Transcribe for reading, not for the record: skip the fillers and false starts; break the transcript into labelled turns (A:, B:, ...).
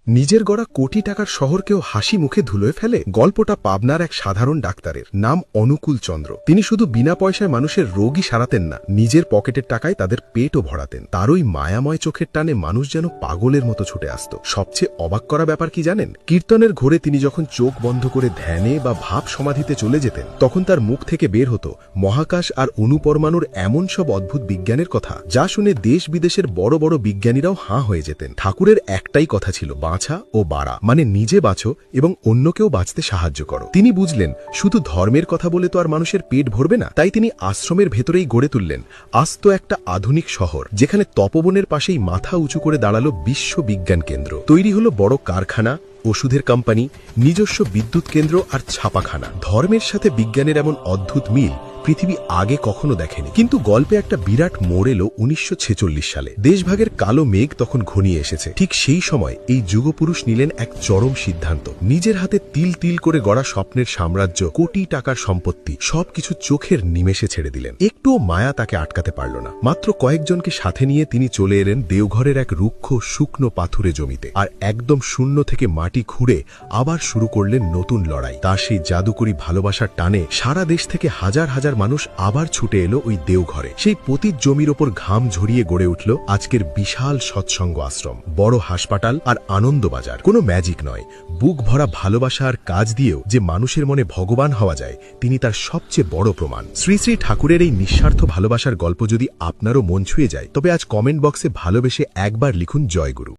A: নিজের গড়া কোটি টাকার শহরকেও হাসি মুখে ধুলোয় ফেলে। গল্পটা পাবনার এক সাধারণ ডাক্তারের, নাম অনুকূল চন্দ্র। তিনি শুধু বিনা পয়সায় মানুষের রোগী সারাতেন না, নিজের পকেটের টাকায় তাদের পেটও ভরাতেন। তার ওই মায়াময় চোখের টানে মানুষ যেন পাগলের মতো ছুটে আসত। সবচেয়ে অবাক করা ব্যাপার কি জানেন? কীর্তনের ঘোরে তিনি যখন চোখ বন্ধ করে ধ্যানে বা ভাব সমাধিতে চলে যেতেন, তখন তার মুখ থেকে বের হতো মহাকাশ আর অণুপরমাণুর এমন সব অদ্ভুত বিজ্ঞানের কথা, যা শুনে দেশ বিদেশের বড় বড় বিজ্ঞানীরাও হাঁ হয়ে যেতেন। ঠাকুরের একটাই কথা ছিল, বাঁচা ও বাড়া, মানে নিজে বাঁচো এবং অন্যকেও বাঁচতে সাহায্য করো। তিনি বুঝলেন শুধু ধর্মের কথা বলে তো আর মানুষের পেট ভরবে না। তাই তিনি আশ্রমের ভেতরেই গড়ে তুললেন আস্ত একটা আধুনিক শহর, যেখানে তপবনের পাশেই মাথা উঁচু করে দাঁড়ালো বিশ্ব বিজ্ঞান কেন্দ্র। তৈরি হলো বড় কারখানা, ওষুধের কোম্পানি, নিজস্ব বিদ্যুৎ কেন্দ্র আর ছাপাখানা। ধর্মের সাথে বিজ্ঞানের এমন অদ্ভুত মিল পৃথিবী আগে কখনো দেখেনি। কিন্তু গল্পে একটা বিরাট মোড় এলো 1946 সালে। দেশভাগের কালো মেঘ তখন ঘনিয়ে এসেছে। ঠিক সেই সময় এই যুগপুরুষ নিলেন এক চরম সিদ্ধান্ত। নিজের হাতে তিল তিল করে গড়া স্বপ্নের সাম্রাজ্য, কোটি টাকার সম্পত্তি, সবকিছু চোখের নিমেষে ছেড়ে দিলেন। একটুও মায়া তাকে আটকাতে পারল না। মাত্র কয়েকজনকে সাথে নিয়ে তিনি চলে এলেন দেওঘরের এক রুক্ষ শুকনো পাথুরে জমিতে, আর একদম শূন্য থেকে মাটি খুঁড়ে আবার শুরু করলেন নতুন লড়াই। তার সেই জাদুকরী ভালোবাসার টানে সারা দেশ থেকে হাজার হাজার মানুষ আবার ছুটে এলো ওই দেওঘরে। সেই পতিত জমির ওপর ঘাম ঝরিয়ে গড়ে উঠল আজকের বিশাল সৎসঙ্গ আশ্রম, বড় হাসপাতাল আর আনন্দবাজার। কোনো ম্যাজিক নয়, বুক ভরা ভালোবাসা আর কাজ দিয়েও যে মানুষের মনে ভগবান হওয়া যায়, তিনি তার সবচেয়ে বড় প্রমাণ। শ্রী শ্রী ঠাকুরের এই নিঃস্বার্থ ভালোবাসার গল্প যদি আপনারও মন ছুঁয়ে যায়, তবে আজ কমেন্ট বক্সে ভালোবেসে একবার লিখুন জয়গুরু।